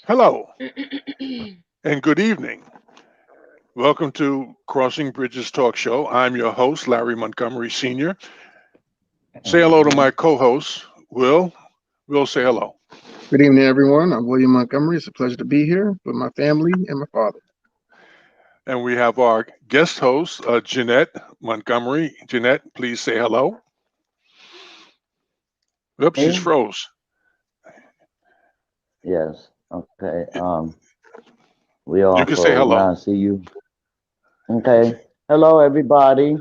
Hello and good evening. Welcome to Crossing Bridges Talk Show. I'm your host, Larry Montgomery Sr. Say hello to my co host, Will. Will, say hello. Good evening, everyone. I'm William Montgomery. It's a pleasure to be here with my family and my father. And we have our guest host, Jeanette Montgomery. Jeanette, please say hello. Oops, she's Me? froze. Yes. Okay. We You all can say froze. Now hello. I see you. Okay. Hello, everybody.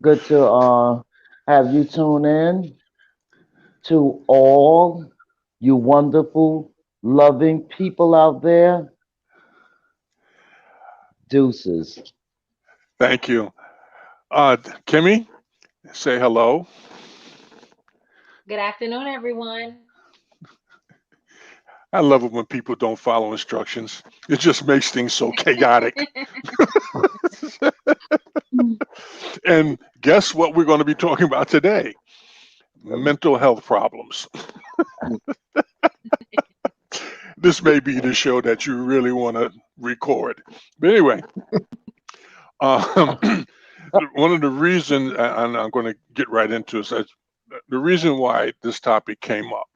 Good to have you tune in to all you wonderful, loving people out there. Deuces. Thank you. Kimmy, say hello. Good afternoon, everyone. I love it when people don't follow instructions, it just makes things so chaotic. And guess what we're going to be talking about today? Mental health problems. This may be the show that you really want to record. But anyway, um, one of the reasons, and I'm going to get right into it, is the reason why this topic came up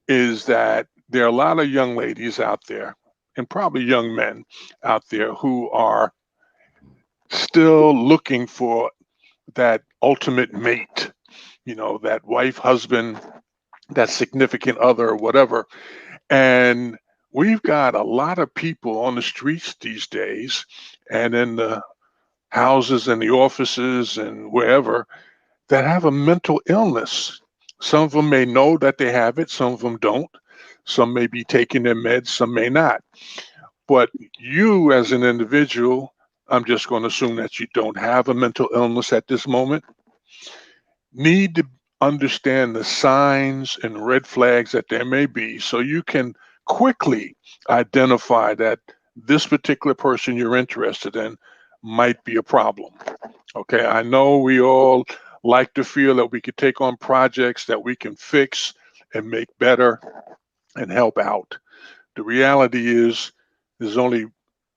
is that there are a lot of young ladies out there, and probably young men out there, who are still looking for that ultimate mate, that wife, husband, that significant other, whatever. And we've got a lot of people on the streets these days and in the houses and the offices and wherever that have a mental illness. Some of them may know that they have it, some of them don't. Some may be taking their meds, some may not. But you, as an individual, I'm just going to assume that you don't have a mental illness at this moment, need to understand the signs and red flags that there may be so you can quickly identify that this particular person you're interested in might be a problem. Okay, I know we all like to feel that we could take on projects that we can fix and make better and help out. The reality is, there's only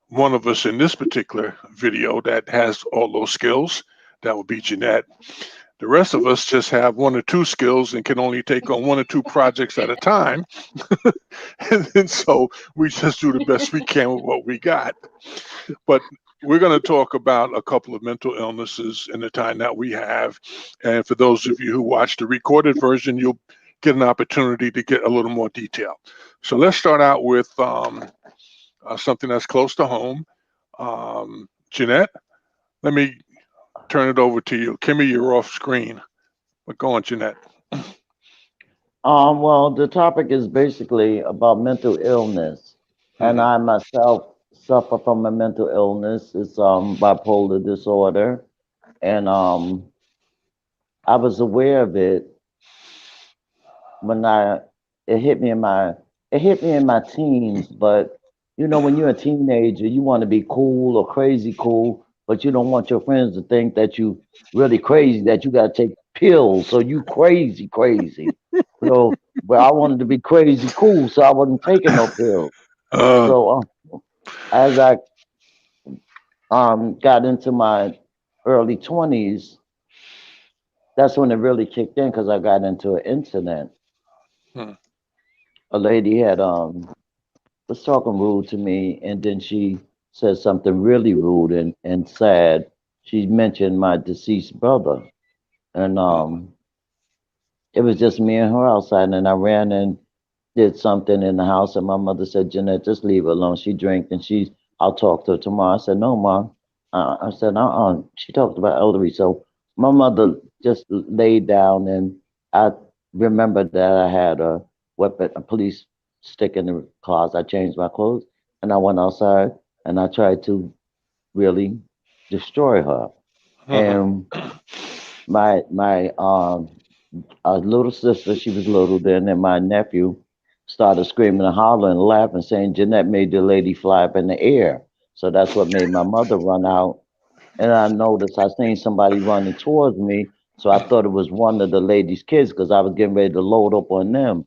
one of us in this particular video that has all those skills. That would be Jeanette. The rest of us just have one or two skills and can only take on one or two projects at a time. And so we just do the best we can with what we got. But we're going to talk about a couple of mental illnesses in the time that we have. And for those of you who watch the recorded version, you'll get an opportunity to get a little more detail. So let's start out with something that's close to home. Jeanette, let me turn it over to you. Kimmy, you're off screen. But go on, Jeanette. Well, the topic is basically about mental illness, and Hmm. I myself suffer from a mental illness. It's bipolar disorder, and I was aware of it when it hit me in my it hit me in my teens. But when you're a teenager, you want to be cool or crazy cool, but you don't want your friends to think that you really crazy, that you got to take pills, so you crazy crazy. But I wanted to be crazy cool, so I wasn't taking no pills. Uh, So as I got into my early 20s, that's when it really kicked in because I got into an incident. hmm, A lady had was talking rude to me, and then she said something really rude and sad. She mentioned my deceased brother, and hmm, it was just me and her outside, and I ran and did something in the house, and my mother said, "Jeanette, just leave her alone. She drank, and I'll talk to her tomorrow." I said, "No, mom." I said, She talked about elderly, so my mother just laid down, and I remembered that I had a weapon, a police stick in the closet. I changed my clothes, and I went outside, and I tried to really destroy her. hmm, And my little sister, she was little then, and my nephew started screaming and hollering and laughing, saying Jeanette made the lady fly up in the air. So that's what made my mother run out. And I noticed I seen somebody running towards me. So I thought it was one of the lady's kids because I was getting ready to load up on them.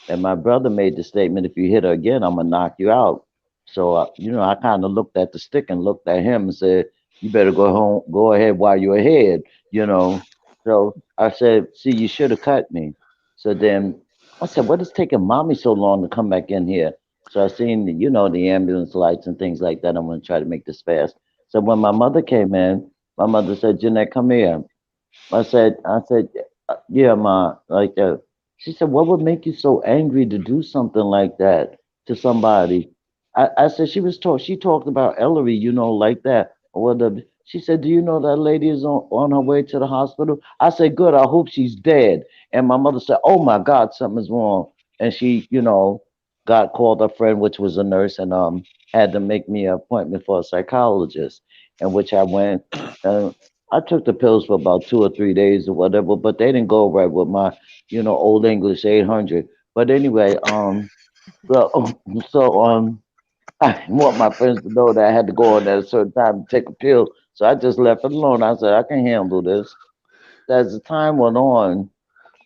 And my brother made the statement, if you hit her again, I'm going to knock you out. So, I kind of looked at the stick and looked at him and said, you better go home, go ahead while you're ahead, you know. So I said, see, you should have cut me. So then I said, what is taking mommy so long to come back in here? So I seen, the ambulance lights and things like that. I'm going to try to make this fast. So when my mother came in, my mother said, Jeanette, come here. I said, yeah, ma, like that. She said, what would make you so angry to do something like that to somebody? I said, she talked about Ellery, like that. She said, do you know that lady is on her way to the hospital? I said, good, I hope she's dead. And my mother said, oh my God, something's wrong. And she, got called a friend, which was a nurse, and had to make me an appointment for a psychologist, in which I went. uh, I took the pills for about 2 or 3 days or whatever, but they didn't go right with my, old English 800. But anyway, so, I want my friends to know that I had to go on at a certain time to take a pill. So I just left it alone. I said, I can handle this. As the time went on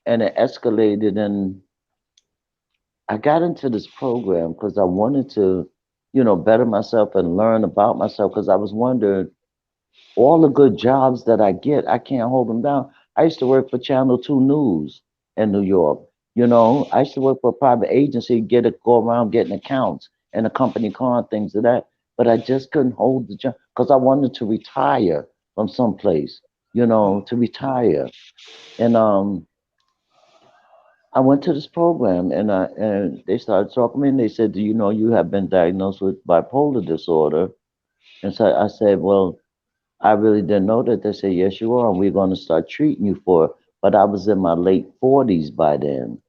and it escalated, and I got into this program because I wanted to, better myself and learn about myself because I was wondering, all the good jobs that I get, I can't hold them down. I used to work for Channel 2 News in New York. I used to work for a private agency, go around getting accounts and a company car and things of that. But I just couldn't hold the job because I wanted to retire from someplace, to retire. And I went to this program and they started talking to me and they said, do you know you have been diagnosed with bipolar disorder? And so I said, well, I really didn't know that. They said, yes, you are, and we're going to start treating you for it. But I was in my late 40s by then.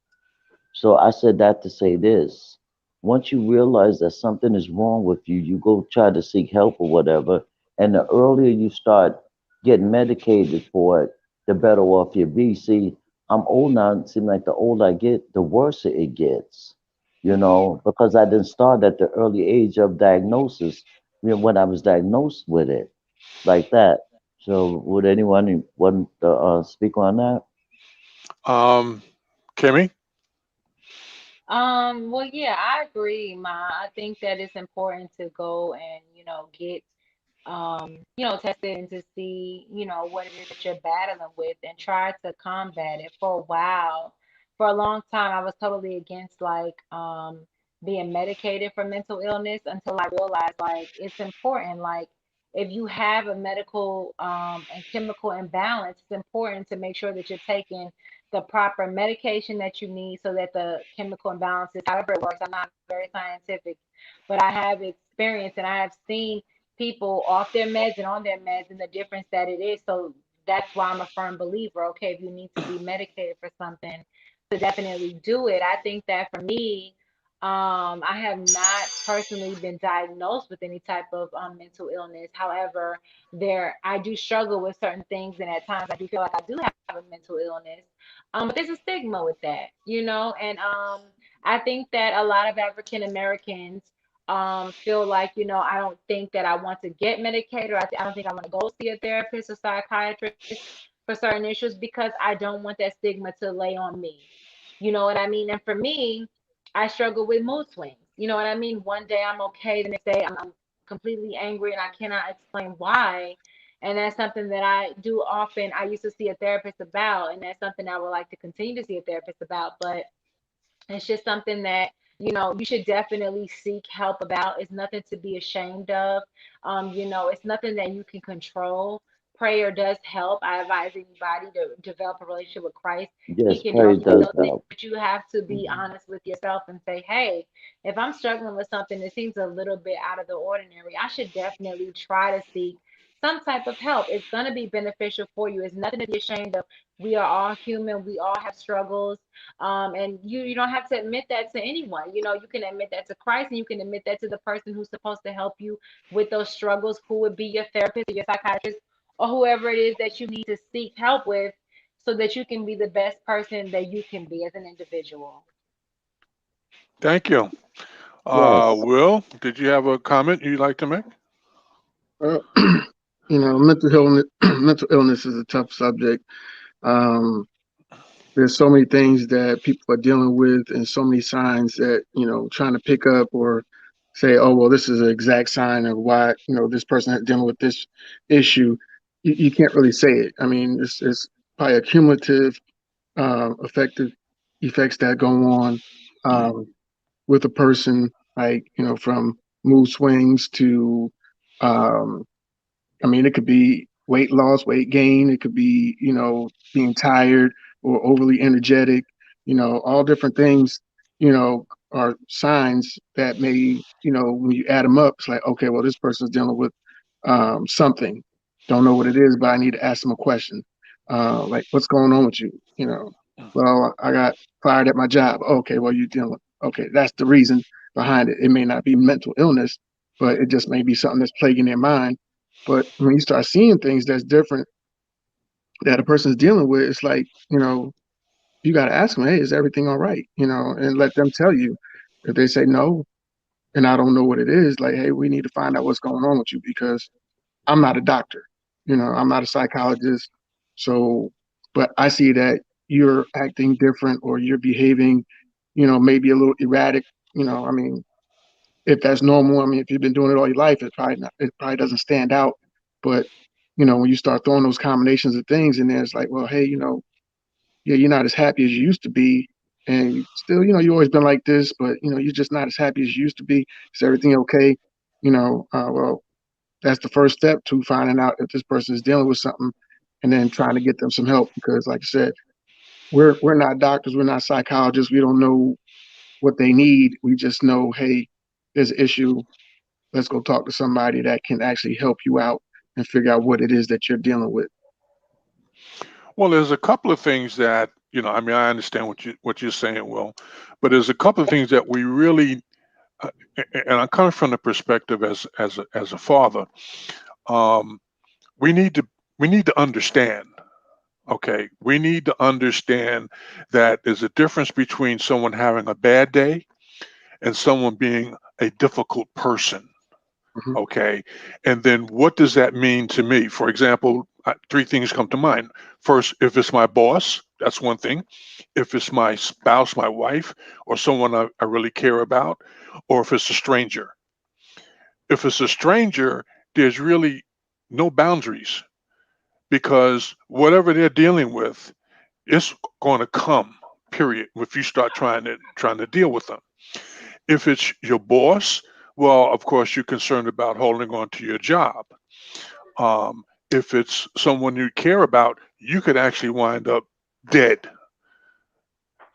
So I said that to say this. Once you realize that something is wrong with you, you go try to seek help or whatever. And the earlier you start getting medicated for it, the better off you be. See, I'm old now. It seems like the older I get, the worse it gets, because I didn't start at the early age of diagnosis, when I was diagnosed with it like that. So would anyone want to speak on that? Um, Kimmy? Well, yeah, I agree, Ma. I think that it's important to go and, get, tested and to see, what it is that you're battling with and try to combat it. For a while, for a long time, I was totally against like being medicated for mental illness until I realized like it's important. Like if you have a medical and chemical imbalance, it's important to make sure that you're taking the proper medication that you need so that the chemical imbalance is however it works. I'm not very scientific, but I have experience and I have seen people off their meds and on their meds and the difference that it is. So that's why I'm a firm believer. Okay, if you need to be medicated for something, to definitely do it. I think that for me, I have not personally been diagnosed with any type of mental illness. However, I do struggle with certain things, and at times I do feel like I do have a mental illness. But there's a stigma with that, and I think that a lot of African Americans feel like, I don't think that I want to get medicated, or I don't think I want to go see a therapist or psychiatrist for certain issues because I don't want that stigma to lay on me. You know what I mean? And for me, I struggle with mood swings. You know what I mean? One day I'm okay, the next day I'm completely angry and I cannot explain why. And that's something that I do often. I used to see a therapist about, and that's something I would like to continue to see a therapist about. But it's just something that, you should definitely seek help about. It's nothing to be ashamed of. It's nothing that you can control. Prayer does help. I advise anybody to develop a relationship with Christ. He Yes, can prayer help you with does those things, help. but you have to be Mhm. honest with yourself and say, hey, if I'm struggling with something that seems a little bit out of the ordinary, I should definitely try to seek some type of help. It's going to be beneficial for you. It's nothing to be ashamed of. We are all human. We all have struggles, and you don't have to admit that to anyone. You can admit that to Christ, and you can admit that to the person who's supposed to help you with those struggles, who would be your therapist or your psychiatrist or whoever it is that you need to seek help with, so that you can be the best person that you can be as an individual. Thank you. Yes. Will, did you have a comment you'd like to make? Uh, mental illness, mental illness is a tough subject. Um, there's so many things that people are dealing with and so many signs that, trying to pick up or say, oh, well, this is an exact sign of why, this person is dealing with this issue. You can't really say it. I mean, it's probably a cumulative effective effects that go on with a person, like, from mood swings to um, I mean, it could be weight loss, weight gain. It could be, being tired or overly energetic, all different things, are signs that may, when you add them up, it's like, okay, well, this person's dealing with something. Don't know what it is, but I need to ask them a question. Like, what's going on with you? Well, I got fired at my job. Okay, well, you're dealing with, okay, that's the reason behind it. It may not be mental illness, but it just may be something that's plaguing their mind. But when you start seeing things that's different that a person's dealing with, it's like, you got to ask them, hey, is everything all right? And let them tell you. If they say no, and I don't know what it is, like, hey, we need to find out what's going on with you because I'm not a doctor. I'm not a psychologist. So, but I see that you're acting different or you're behaving, maybe a little erratic. I mean, if that's normal, I mean, if you've been doing it all your life, it probably doesn't stand out. But when you start throwing those combinations of things in there, it's like, well, hey, yeah, you're not as happy as you used to be, and you still, you've always been like this, but you're just not as happy as you used to be. Is everything okay? Well, that's the first step to finding out if this person is dealing with something, and then trying to get them some help. Because, like I said, we're not doctors, we're not psychologists, we don't know what they need. We just know, hey, there's an issue. Let's go talk to somebody that can actually help you out and figure out what it is that you're dealing with. Well, there's a couple of things that, I mean, I understand what you're saying, Will, but there's a couple of things that we really, and I'm coming from the perspective as a father. Um, we need to understand. Okay, we need to understand that there's a difference between someone having a bad day and someone being a difficult person. Mhm. Okay. And then what does that mean to me? For example, three things come to mind. First, if it's my boss, that's one thing. If it's my spouse, my wife, or someone I really care about, or if it's a stranger. If it's a stranger, there's really no boundaries because whatever they're dealing with, it's going to come, period, if you start trying to deal with them. If it's your boss, well, of course, you're concerned about holding on to your job. If it's someone you care about, you could actually wind up dead,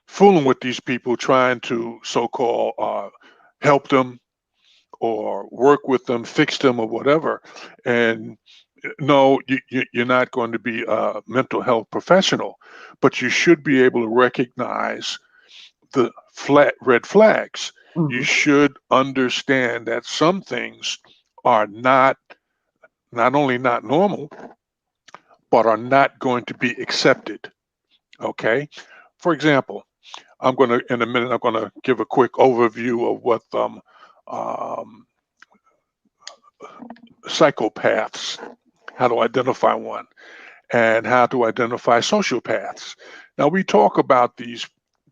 fooling with these people, trying to so-called help them or work with them, fix them, or whatever. And no, you're not going to be a mental health professional, but you should be able to recognize the red flags. You Mhm. should understand that some things are not only not normal, but are not going to be accepted. Okay. For example, in a minute, I'm going to give a quick overview of what um, psychopaths, how to identify one, and how to identify sociopaths. Now, we talk about these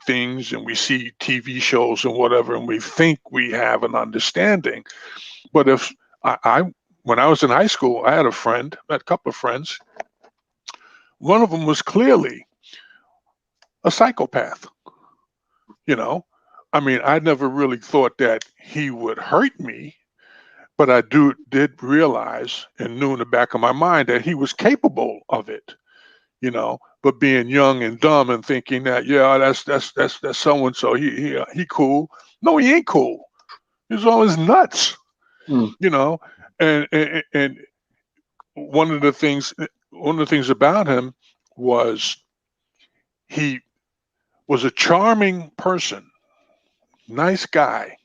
things and we see TV shows and whatever, and we think we have an understanding. But if I when I was in high school, I had a couple of friends. One of them was clearly a psychopath. You know, I mean, I never really thought that he would hurt me, but I did realize and knew in the back of my mind that he was capable of it. But being young and dumb and thinking that, yeah, that's so and so, he cool. No, he ain't cool. He's always nuts. Mm. You know, and one of the things about him was he was a charming person, nice guy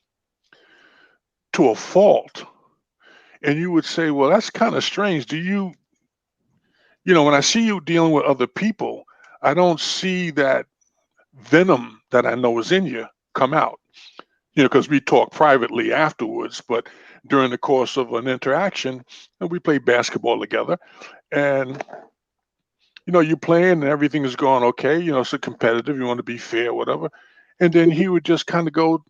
to a fault. And you would say, well, that's kind of strange. When I see you dealing with other people, I don't see that venom that I know is in you come out. Because we talk privately afterwards, but during the course of an interaction, and we play basketball together, and you're playing and everything is going okay. It's a competitive. You want to be fair, whatever. And then he would just kind of go,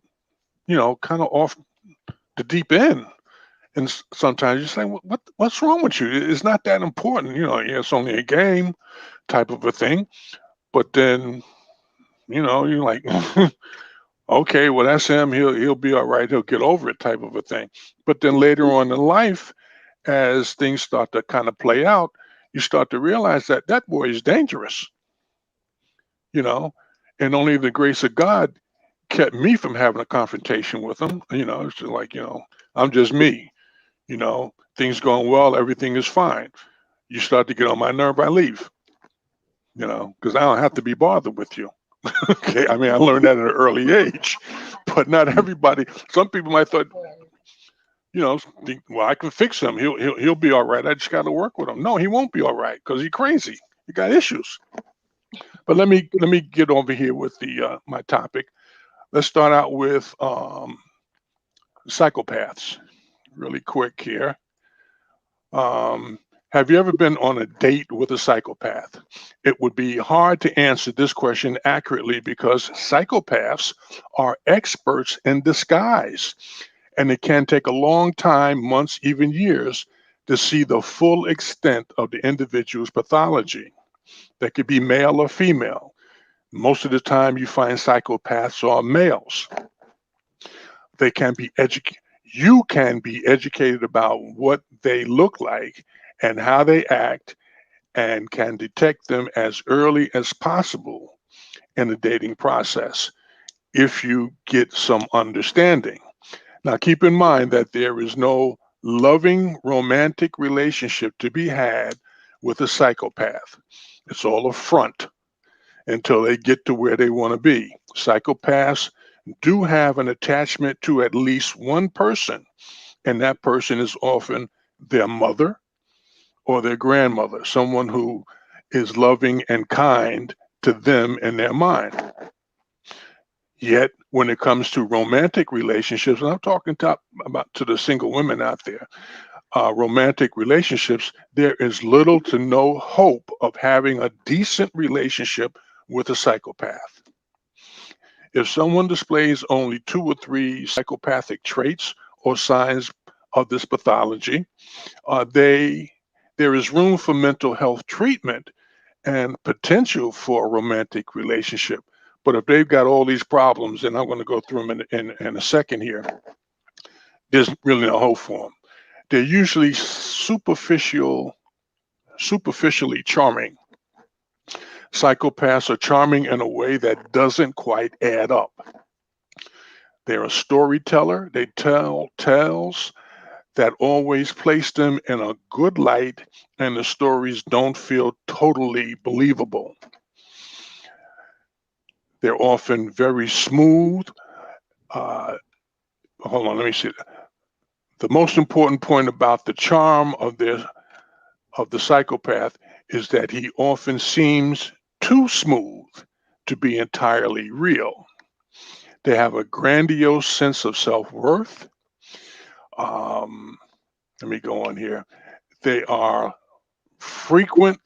kind of off the deep end. And sometimes you're saying, what's wrong with you? It's not that important. Yeah, it's only a game type of a thing. But then, you're like, okay, well, that's him. He'll be all right. He'll get over it type of a thing. But then later on in life, as things start to kind of play out, you start to realize that that boy is dangerous, you know, and only the grace of God kept me from having a confrontation with him. It's just like, I'm just me, things going well, everything is fine. You start to get on my nerve, I leave, because I don't have to be bothered with you. Okay. I mean, I learned that at an early age, but not everybody. Some people might thought, think, well, I can fix him. He'll be all right. I just got to work with him. No, he won't be all right because he's crazy. He got issues. But let me get over here with the my topic. Let's start out with psychopaths. Really quick here. Um, have you ever been on a date with a psychopath? It would be hard to answer this question accurately because psychopaths are experts in disguise, and it can take a long time, months, even years, to see the full extent of the individual's pathology. That could be male or female. Most of the time, you find psychopaths are males. They can be educated. You can be educated about what they look like and how they act, and can detect them as early as possible in the dating process if you get some understanding. Now, keep in mind that there is no loving romantic relationship to be had with a psychopath. It's all a front until they get to where they want to be. Psychopaths do have an attachment to at least one person, and that person is often their mother or their grandmother, someone who is loving and kind to them in their mind. Yet, when it comes to romantic relationships, and I'm talking about to the single women out there, romantic relationships, there is little to no hope of having a decent relationship with a psychopath. If someone displays only 2 or 3 psychopathic traits or signs of this pathology, there is room for mental health treatment and potential for a romantic relationship. But if they've got all these problems, and I'm going to go through them in a second here, there's really no hope for them. They're usually superficially charming. Psychopaths are charming in a way that doesn't quite add up. They're a storyteller. They tell tales that always place them in a good light, and the stories don't feel totally believable. They're often very smooth. Uh, Hold on, let me see. The most important point about the charm of the psychopath is that he often seems too smooth to be entirely real. They have a grandiose sense of self-worth. Um, Let me go on here. They are frequent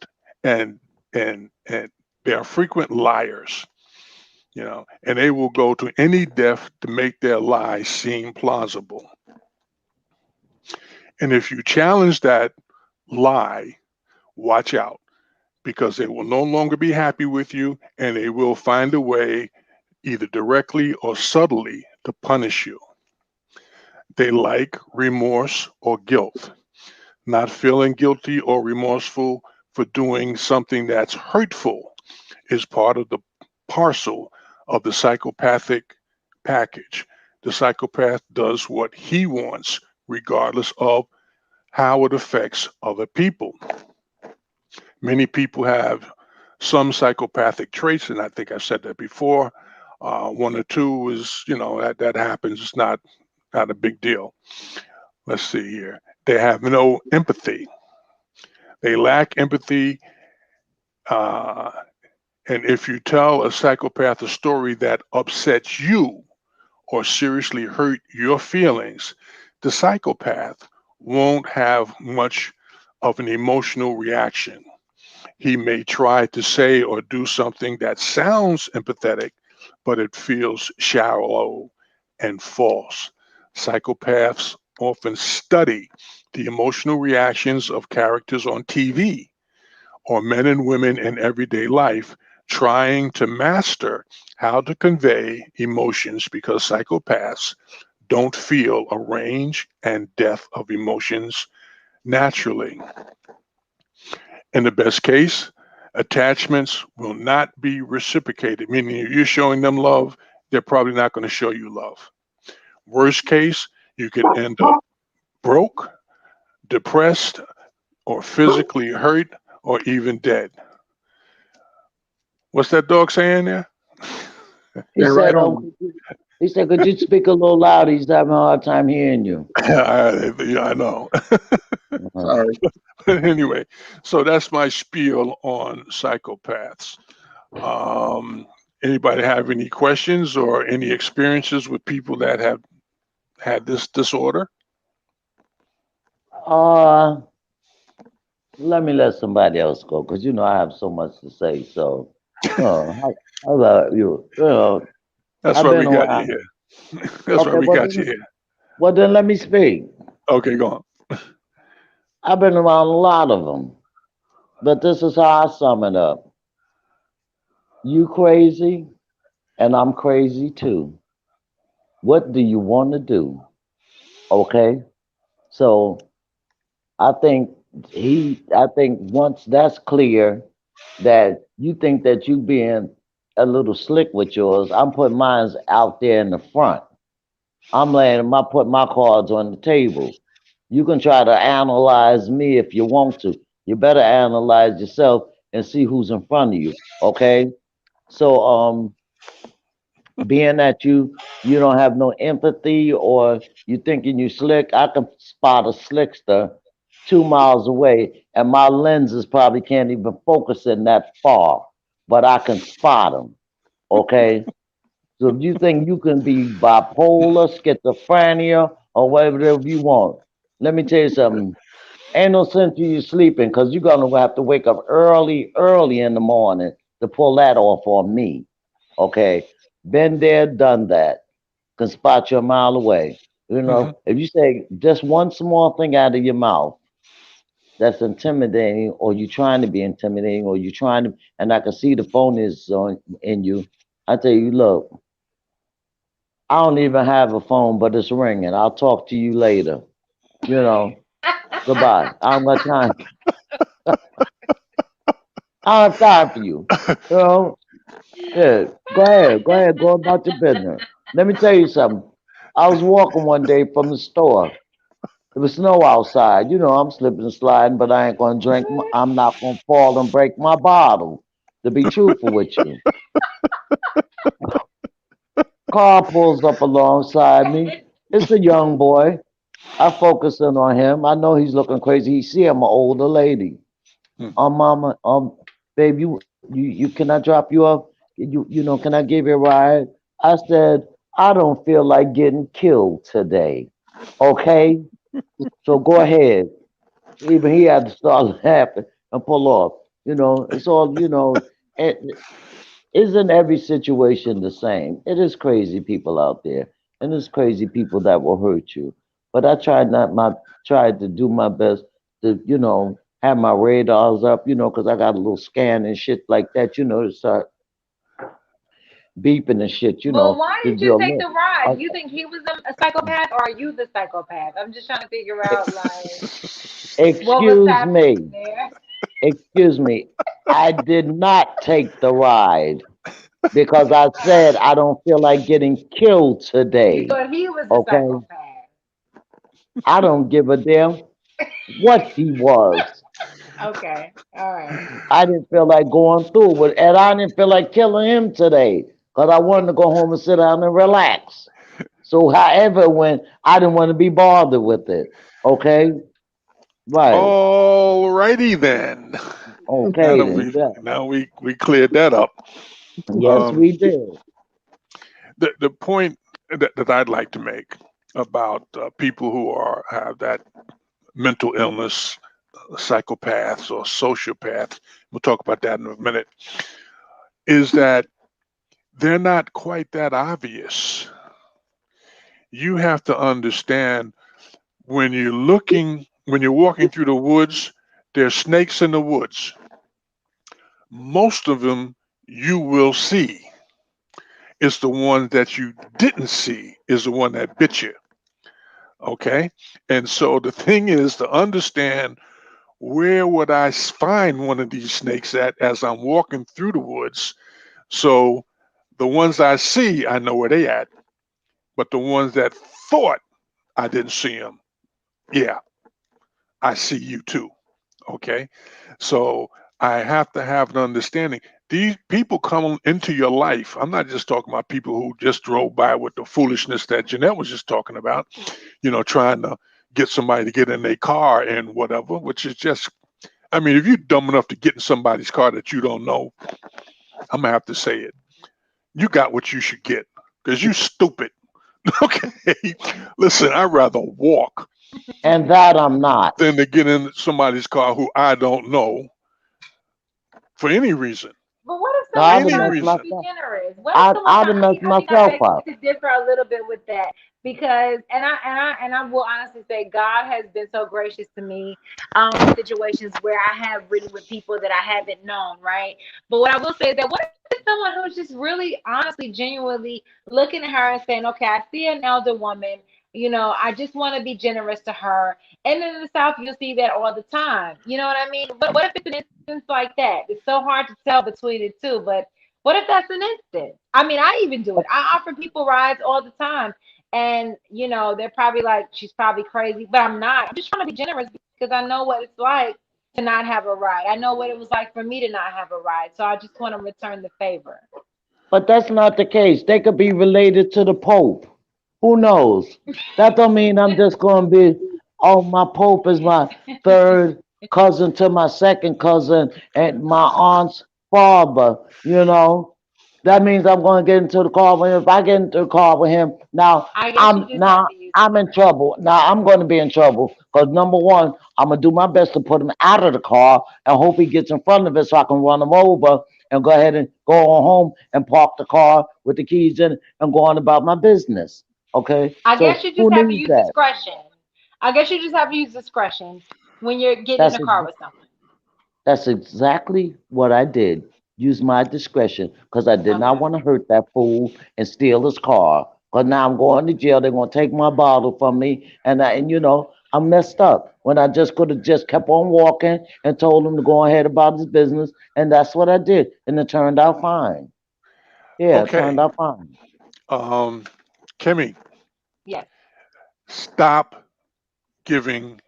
and they are frequent liars, and they will go to any depth to make their lies seem plausible. And if you challenge that lie, watch out, because they will no longer be happy with you, and they will find a way, either directly or subtly, to punish you. They like remorse or guilt. Not feeling guilty or remorseful for doing something that's hurtful is part of the parcel of the psychopathic package. The psychopath does what he wants, regardless of how it affects other people. Many people have some psychopathic traits, and I think I've said that before. 1 or 2 is, that happens. It's not a big deal. Let's see here. They have no empathy. They lack empathy. Uh, and if you tell a psychopath a story that upsets you or seriously hurt your feelings, the psychopath won't have much of an emotional reaction. He may try to say or do something that sounds empathetic, but it feels shallow and false. Psychopaths often study the emotional reactions of characters on TV or men and women in everyday life, trying to master how to convey emotions because psychopaths don't feel a range and depth of emotions naturally. In the best case, attachments will not be reciprocated, meaning if you're showing them love, they're probably not going to show you love. Worst case, you could end up broke, depressed, or physically hurt, or even dead. What's that dog saying there? He Yeah, right said, on. he said, could you speak a little louder? He's having a hard time hearing you. Yeah, I know. Uh, Sorry. But anyway, so that's my spiel on psychopaths. Um, Anybody have any questions or any experiences with people that have had this disorder? uh, let me let somebody else go because you know I have so much to say. So, how about you? That's I've why been we got you around. here. That's why Okay, we got you here. well then let me speak. Okay, go on. I've been around a lot of them, but this is how I sum it up. You crazy, and I'm crazy too. What do you want to do? Okay, so I think once that's clear that you think that you being a little slick with yours, I'm putting mine out there in the front. I put my cards on the table. You can try to analyze me if you want to. You better analyze yourself and see who's in front of you. Okay. So being that you don't have no empathy or you thinking you slick, I can spot a slickster 2 miles away, and my lenses probably can't even focus in that far, but I can spot them. Okay, so if you think you can be bipolar, schizophrenia, or whatever you want, let me tell you something. Ain't no sense you sleeping because you're gonna have to wake up early, early in the morning to pull that off on me. Okay, been there, done that. Can spot you a mile away. You Hmm. know, if you say just one small thing out of your mouth that's intimidating, or you trying to be intimidating, or you trying to, and I can see the phone is on in you. I tell you, look, I don't even have a phone, but it's ringing. I'll talk to you later. You know, goodbye. I don't got time. I don't have time for you. You know, yeah. Go ahead, go about your business. Let me tell you something. I was walking one day from the store. It was snow outside. You know, I'm slipping and sliding, but I ain't gonna drink. I'm not gonna fall and break my bottle. To be truthful with you, car pulls up alongside me. It's a young boy. I focus in on him. I know he's looking crazy. He see I'm an older lady. Hmm. Mama, babe, you can I drop you off? You know, can I give you a ride? I said, I don't feel like getting killed today. Okay, so go ahead. Even he had to start laughing and pull off. You know, it's all you know. It, isn't every situation the same? It is crazy people out there, and there's crazy people that will hurt you. But I tried to do my best to have my radars up, because I got a little scan and shit like that, to start beeping and shit, Well, why to did you do a take look. the ride? Uh, You think he was a psychopath, or are you the psychopath? I'm just trying to figure out, like, what was Excuse happening me, there. excuse me. I did not take the ride because I said I don't feel like getting killed You today. thought he was the Okay? psychopath. I don't give a damn what he was. Okay, all right. I didn't feel like going through with, and I didn't feel like killing him today because I wanted to go home and sit down and relax. So, however, when I didn't want to be bothered with it. Okay, right? All righty then. Now Okay, that then. we Yeah. now we cleared that up. Yes, Um, we did. the point that I'd like to make about people who have that mental illness psychopaths or sociopaths, we'll talk about that in a minute, is that they're not quite that obvious. You have to understand when you're walking through the woods, there's snakes in the woods. Most of them you will see. It's the one that you didn't see is the one that bit you. Okay. And so the thing is to understand, where would I find one of these snakes at as I'm walking through the woods? So the ones I see, I know where they at. But the ones that thought I didn't see them, yeah, I see you too. Okay. So I have to have an understanding. These people come into your life. I'm not just talking about people who just drove by with the foolishness that Jeanette was just talking about, trying to get somebody to get in their car and whatever, which is just, I mean, if you're dumb enough to get in somebody's car that you don't know, I'm going to have to say it. You got what you should get because you stupid. Okay. Listen, I'd rather walk And that I'm not. than to get in somebody's car who I don't know for any reason. But what if No, I'd any have someone's messed trying reason. to be myself. generous? What if someone's I'd trying? have I think messed I think I myself beg up. to differ a little bit with that because, and I will honestly say, God has been so gracious to me in situations where I have ridden with people that I haven't known, right? But what I will say is that what if someone who's just really, honestly, genuinely looking at her and saying, okay, I see an elder woman. I just want to be generous to her. And in the South, you'll see that all the time. You know what I mean? What if it's an instance like that? It's so hard to tell between the two, but what if that's an instant? I mean, I even do it. I offer people rides all the time. And, they're probably like, she's probably crazy, but I'm not. I'm just trying to be generous because I know what it's like to not have a ride. I know what it was like for me to not have a ride. So I just want to return the favor. But that's not the case. They could be related to the Pope. Who knows? That don't mean I'm just going to be, oh, my Pope is my third cousin to my second cousin and my aunt's father, you know? That means I'm going to get into the car with him. If I get into the car with him, now I guess you I'm just have now to use I'm in trouble. Now I'm going to be in trouble because number one, I'm gonna do my best to put him out of the car and hope he gets in front of it so I can run him over and go ahead and go on home and park the car with the keys in it and go on about my business. Okay, I guess so you just who have to needs use that? discretion. I guess you just have to use discretion when you're getting in That's the ex- car with someone. that's exactly what I did. Use my discretion because I did not Okay. want to hurt that fool and steal his car. Because now I'm going to jail. They're going to take my bottle from me. And I'm messed up when I just could have just kept on walking and told him to go ahead about his business. And that's what I did. And it turned out fine. Yeah, it Okay. turned out fine. Um, Kimmy, Yes. stop giving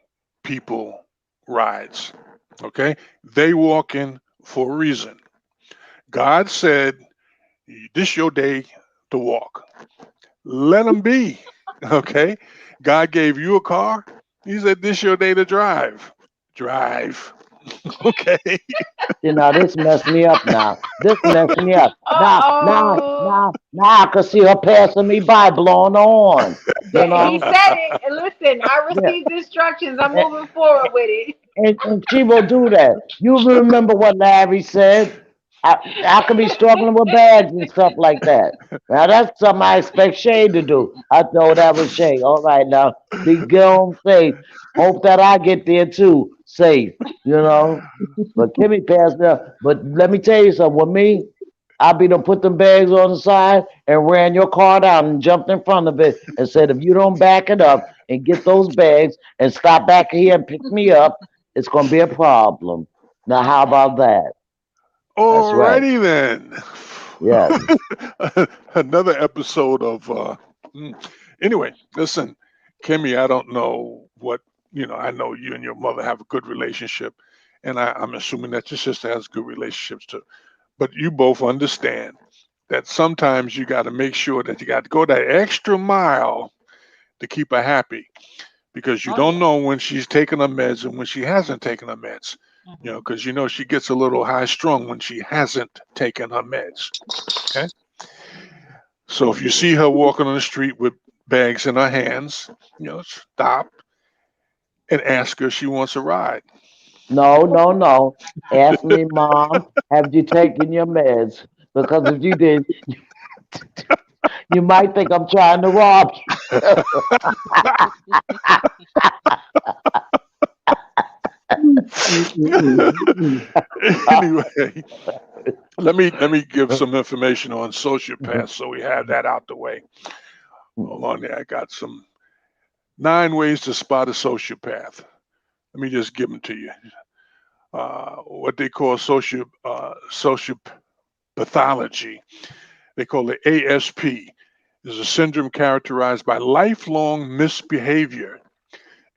people rides. Okay. They walk in for a reason. God said, this your day to walk. Let them be. Okay. God gave you a car. He said, this your day to drive. Drive. Okay. This messed me up now. This messed me up. Now I can see her passing me by, blowing on. You He know? said it. And listen, I Yeah. received instructions. I'm moving forward with it. And she will do that. You remember what Larry said? I could be struggling with bags and stuff like that. Now that's something I expect Shay to do. I know that was Shay. All right, now be gone safe. Hope that I get there too, safe. You know. But Kimmy passed me up. But let me tell you something. With me, I be done put them bags on the side and ran your car down and jumped in front of it and said, if you don't back it up and get those bags and stop back here and pick me up, it's gonna be a problem. Now, how about that? That's right. Alrighty then. Yes. Another episode of mm. Anyway, listen, Kimmy, I don't know what I know you and your mother have a good relationship, and I'm assuming that your sister has good relationships too. But you both understand that sometimes you got to make sure that you got to go that extra mile to keep her happy because you Oh don't yeah. know when she's taking her meds and when she hasn't taken her meds. Hmm. Because she gets a little high strung when she hasn't taken her meds. Okay. So if you see her walking on the street with bags in her hands, stop and ask her if she wants a ride. No. Ask me, Mom, have you taken your meds? Because if you did, you might think I'm trying to rob you. Anyway, let me give some information on sociopaths so we have that out the way. Hold on there. I got some 9 ways to spot a sociopath. Let me just give them to you. What they call sociopathology. They call it ASP. Is a syndrome characterized by lifelong misbehavior.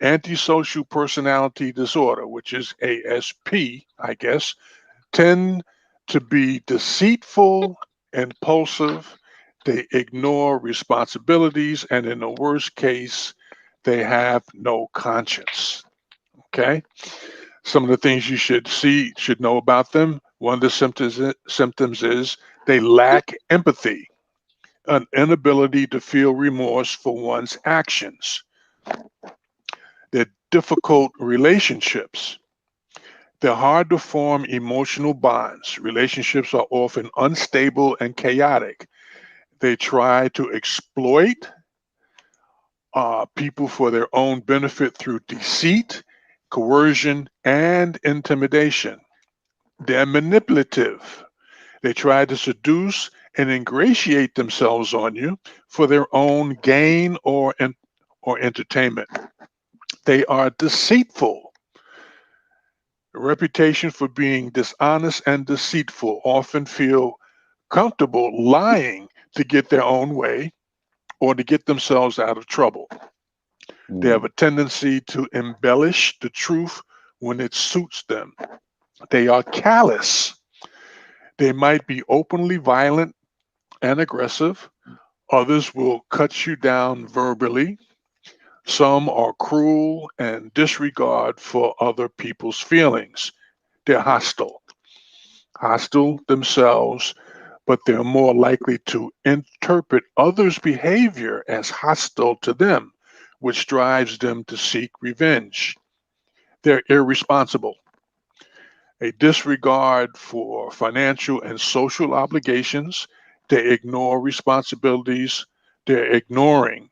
Antisocial personality disorder, which is ASP, I guess, tend to be deceitful, impulsive. They ignore responsibilities, and in the worst case, they have no conscience. Okay. Some of the things you should know about them. One of the symptoms is they lack empathy, an inability to feel remorse for one's actions. They're difficult relationships. They're hard to form emotional bonds. Relationships are often unstable and chaotic. They try to exploit people for their own benefit through deceit, coercion, and intimidation. They're manipulative. They try to seduce and ingratiate themselves on you for their own gain or entertainment. They are deceitful. A reputation for being dishonest and deceitful, often feel comfortable lying to get their own way or to get themselves out of trouble. They have a tendency to embellish the truth when it suits them. They are callous. They might be openly violent and aggressive. Others will cut you down verbally. Some are cruel and disregard for other people's feelings. They're hostile themselves, but they're more likely to interpret others' behavior as hostile to them, which drives them to seek revenge. They're irresponsible. A disregard for financial and social obligations. They ignore responsibilities. They're ignoring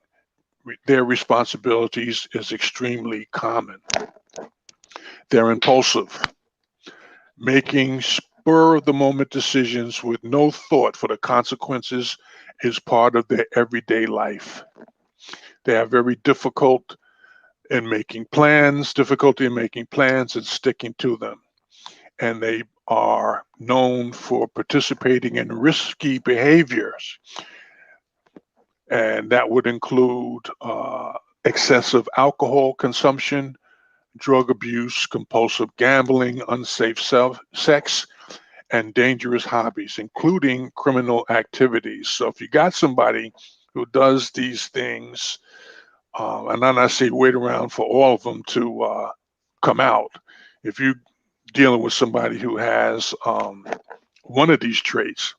their responsibilities is extremely common. They're impulsive, making spur of the moment decisions with no thought for the consequences is part of their everyday life. They are very difficulty in making plans and sticking to them. And they are known for participating in risky behaviors. And that would include excessive alcohol consumption, drug abuse, compulsive gambling, unsafe sex, and dangerous hobbies, including criminal activities. So if you got somebody who does these things, and I'm not saying wait around for all of them to come out. If you're dealing with somebody who has one of these traits,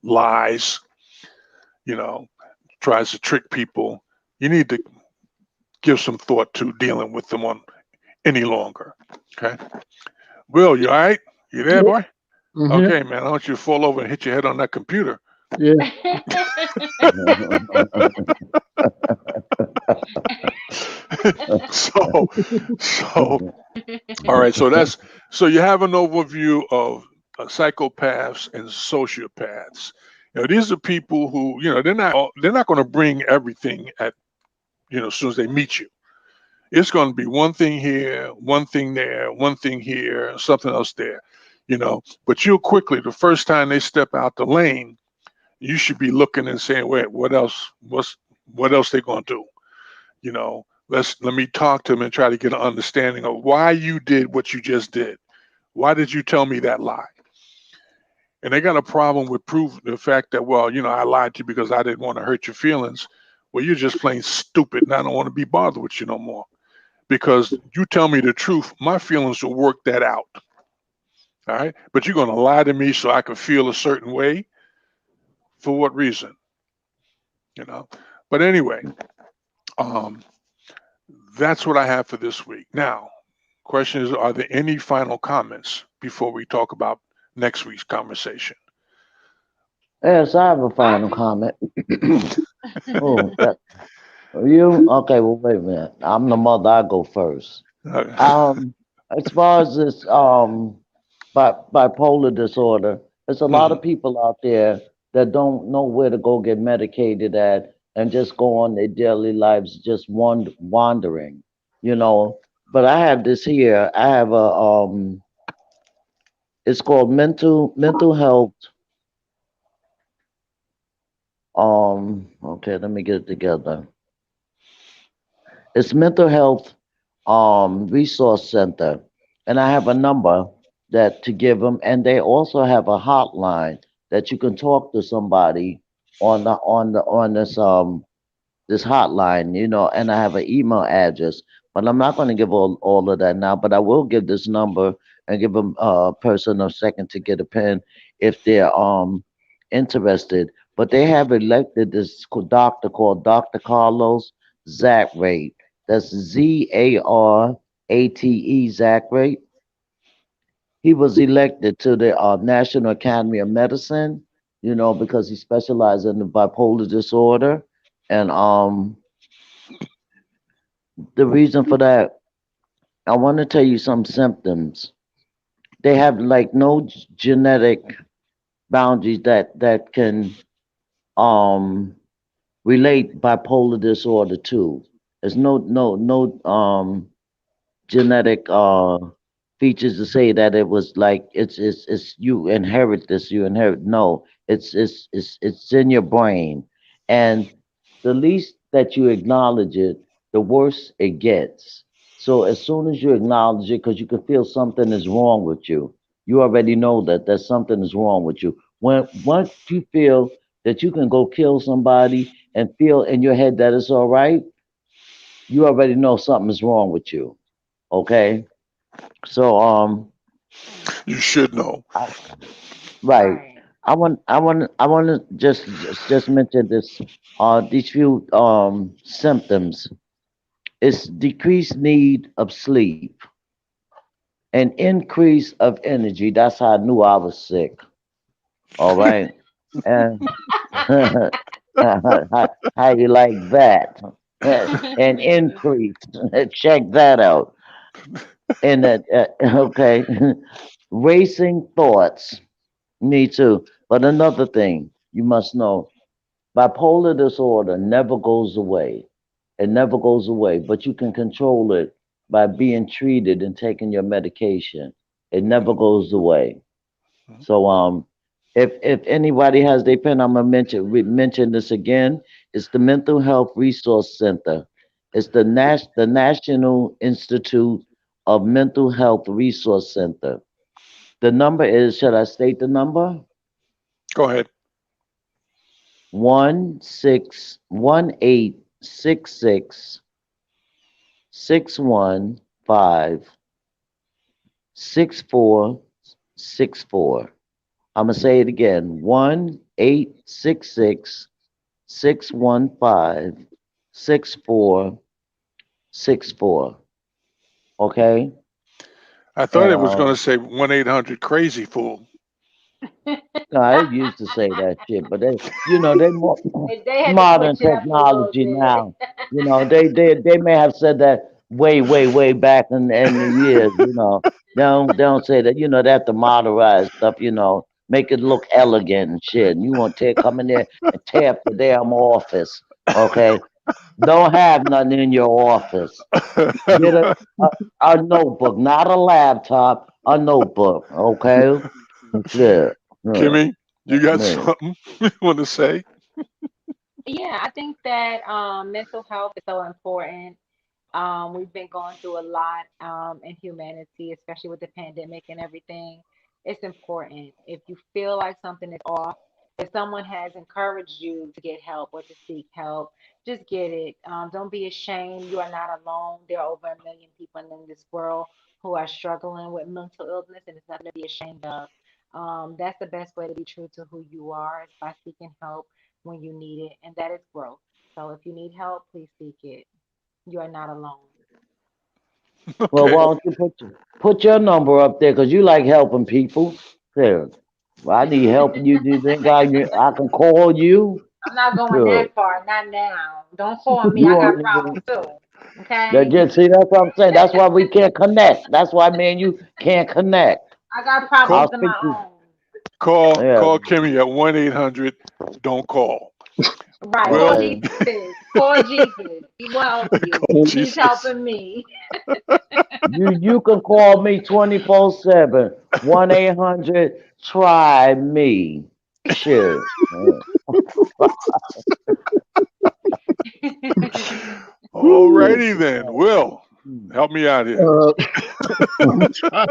lies, you know, tries to trick people, you need to give some thought to dealing with them on any longer. Okay. Will, you all right? You there, boy? Mm-hmm. Okay, man. I want you to fall over and hit your head on that computer. Yeah. so all right. So you have an overview of psychopaths and sociopaths. These are people who they're not going to bring everything at as soon as they meet you. It's going to be one thing here, one thing there, one thing here, something else there. But you'll quickly, the first time they step out the lane, you should be looking and saying, wait, what else? What else they going to do? Let me talk to them and try to get an understanding of why you did what you just did. Why did you tell me that lie? And they got a problem with proving the fact that, well, I lied to you because I didn't want to hurt your feelings. Well, you're just plain stupid and I don't want to be bothered with you no more. Because you tell me the truth, my feelings will work that out. All right. But you're going to lie to me so I can feel a certain way. For what reason? But anyway, that's what I have for this week. Now, Question is, are there any final comments before we talk about next week's conversation? Yes, I have a final Roger? comment. Oh, that you? Okay, well, wait a minute. I'm the mother. I go first. Um, as far as this bipolar disorder, there's a lot Mhm. of people out there that don't know where to go get medicated at and just go on their daily lives just wandering, you know. But I have this here. I have a it's called mental health. Okay, let me get it together. It's mental health resource center, and I have a number that to give them, and they also have a hotline that you can talk to somebody on this hotline, you know, and I have an email address, but I'm not going to give all of that now, but I will give this number and give a person a second to get a pen if they're interested. But they have elected this doctor called Dr. Carlos Zachary. That's Zarate, Zachary. He was elected to the National Academy of Medicine, you know, because he specialized in the bipolar disorder. And the reason for that, I want to tell you some symptoms. They have like no genetic boundaries that can um relate bipolar disorder to. There's no genetic features to say that it was like it's you inherit this, you inherit. No, it's in your brain, and the least that you acknowledge it, the worse it gets. So as soon as you acknowledge it, because you can feel something is wrong with you, you already know that something is wrong with you. When once you feel that you can go kill somebody and feel in your head that it's all right, you already know something is wrong with you. Okay, so You should know. I, right. Right. I want to just mention this. These few symptoms. It's decreased need of sleep, an increase of energy. That's how I knew I was sick. All right, and how you like that? An increase. Check that out. And okay, racing thoughts. Me too. But another thing you must know, bipolar disorder never goes away. It never goes away, but you can control it by being treated and taking your medication. It never goes away. Mhm. So if anybody has their pen, I'm gonna mention this again. It's the Mental Health Resource Center. It's the National Institute of Mental Health Resource Center. The number is, should I state the number? Go ahead. 1-866-615-6464. I'm gonna say it again. 1-866-615-6464. Okay? I thought And it was going to say 1-800 crazy fool. no, I used to say that shit, but they more They had to modern switch it up a little technology bit. now. They may have said that way back in the years. They don't say that. They have to modernize stuff. Make it look elegant and shit. And you want to come in there and tear up the damn office, okay? Don't have nothing in your office. Get a, a notebook, not a laptop, a notebook, okay? Shit. Yeah, Kimmy, you that's got me. something you want to say? Yeah, I think that mental health is so important. We've been going through a lot in humanity, especially with the pandemic and everything. It's important. If you feel like something is off, if someone has encouraged you to get help or to seek help, just get it. Don't be ashamed. You are not alone. There are over 1 million people in this world who are struggling with mental illness, and it's nothing to be ashamed of. That's the best way to be true to who you are is by seeking help when you need it, and that is growth. So if you need help, please seek it. You are not alone. Well, Okay. why don't you put your number up there? Cause you like helping people. There. Well, I need help. You think I can call you? I'm not going Sure. that far, not now. Don't call me. You I got only problems need too. that. Okay? Just see, that's what I'm saying. That's why we can't connect. That's why me and you can't connect. I got Call I'll problems of speak my to. own. Yeah. call Kimmy at 1-800. Don't call. Right. Call Will, Okay. Jesus. Call Jesus. He will help you. call He's Jesus. helping me. You can call me 24/7. 1-800. Try me. Sure. All righty then. Will, help me out here. Uh, I'm trying.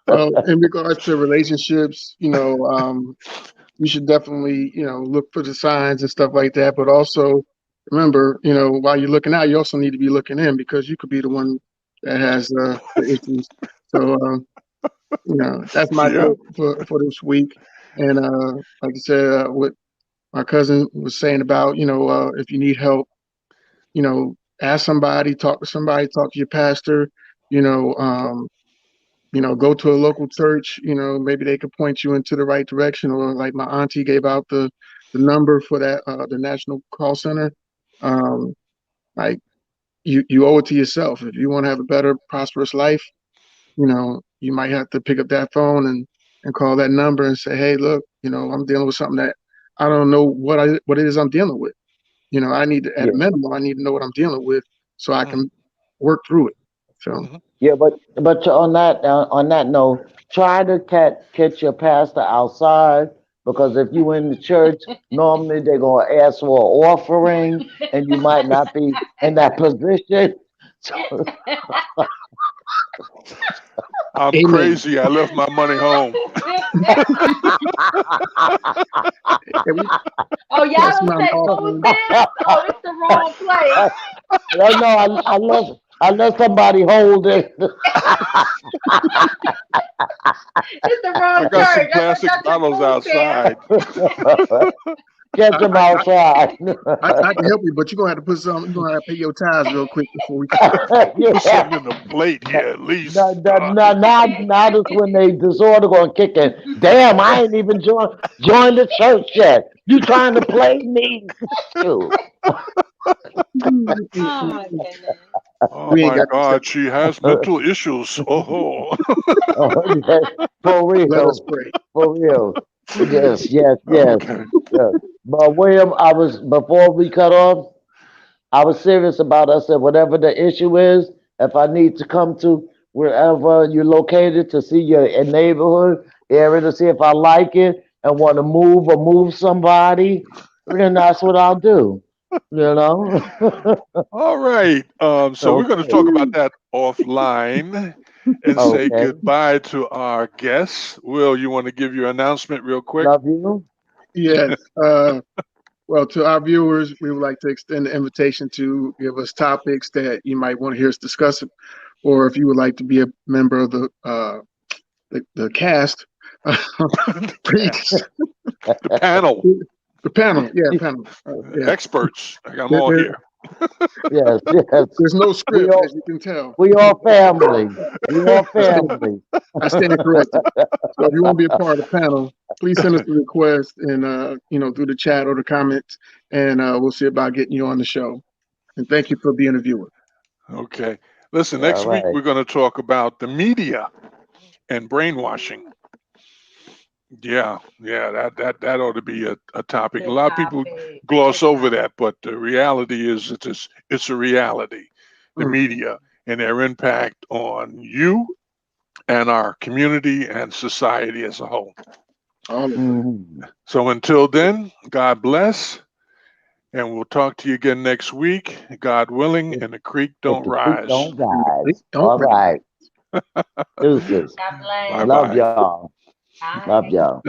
Well, in regards to relationships, you should definitely, look for the signs and stuff like that. But also remember, while you're looking out, you also need to be looking in because you could be the one that has the issues. So, that's my Yeah. tip for this week. And like I said, what my cousin was saying about, if you need help, ask somebody, talk to your pastor, you know, um, go to a local church, maybe they could point you into the right direction. Or like my auntie gave out the number for that, the National Call Center. Um, like you owe it to yourself. If you want to have a better, prosperous life, you might have to pick up that phone and call that number and say, hey, look, I'm dealing with something that I don't know what it is I'm dealing with. I need to, at a Yeah. minimum, I need to know what I'm dealing with so I Mm, can work through it. So mhm. Yeah, but on that note, try to catch your pastor outside because if you in the church, normally they're gonna ask for an offering, and you might not be in that position. So, I'm amen. crazy. I left my money home. And we Oh, y'all pass don't around take food offering. stamps? Oh, this the wrong place. no, I let somebody hold it. It's the I wrong got some church. I thought plastic y'all took bottles food stamps. outside. Catch I, them I, outside. I can help you, but you're gonna have to put some. You're gonna have to pay your tithes real quick before we can. Put Yeah. something in the plate Now, here at least. now that's when they disorder gonna kick in. Damn, I ain't even joined the church yet. You trying to play me? Shoot. Oh my goodness. Oh We ain't my got to say. God, she has mental issues. Oh, Oh, yes, for Let us real, pray. for real. Yes. okay. Yeah. But William, I was before we cut off. I was serious about. I said whatever the issue is, if I need to come to wherever you're located to see your neighborhood area to see if I like it and want to move or move somebody, then that's what I'll do. You know. All right. So we're going to Okay. talk about that offline and say Okay. goodbye to our guests. Will, you want to give your announcement real quick? Love you. Yes. Well, to our viewers, we would like to extend the invitation to give us topics that you might want to hear us discuss, or if you would like to be a member of the cast, The please. cast, the panel, The panel, yeah, panel. the Yeah, experts. I got them there, all there- here. Yes. there's no We script, as all you can tell. we all family. We all I stand, family. I stand corrected. So if you want to be a part of the panel, please send us the request and through the chat or the comments, and we'll see about getting you on the show. And thank you for being a viewer. Okay. Listen, All next week right. we're going to talk about the media and brainwashing. Yeah, that ought to be a topic. A Good lot of people topic. gloss Good over topic. that, but the reality is it's a reality. The Mm, media and their impact on you and our community and society as a whole. all of it. Mhm. So until then, God bless, and we'll talk to you again next week, God willing, and the creek If don't the creek rise. don't And the creek rise. don't All rise. right. Deuces. God Bye bless. Love bye. y'all. Love Bye. y'all.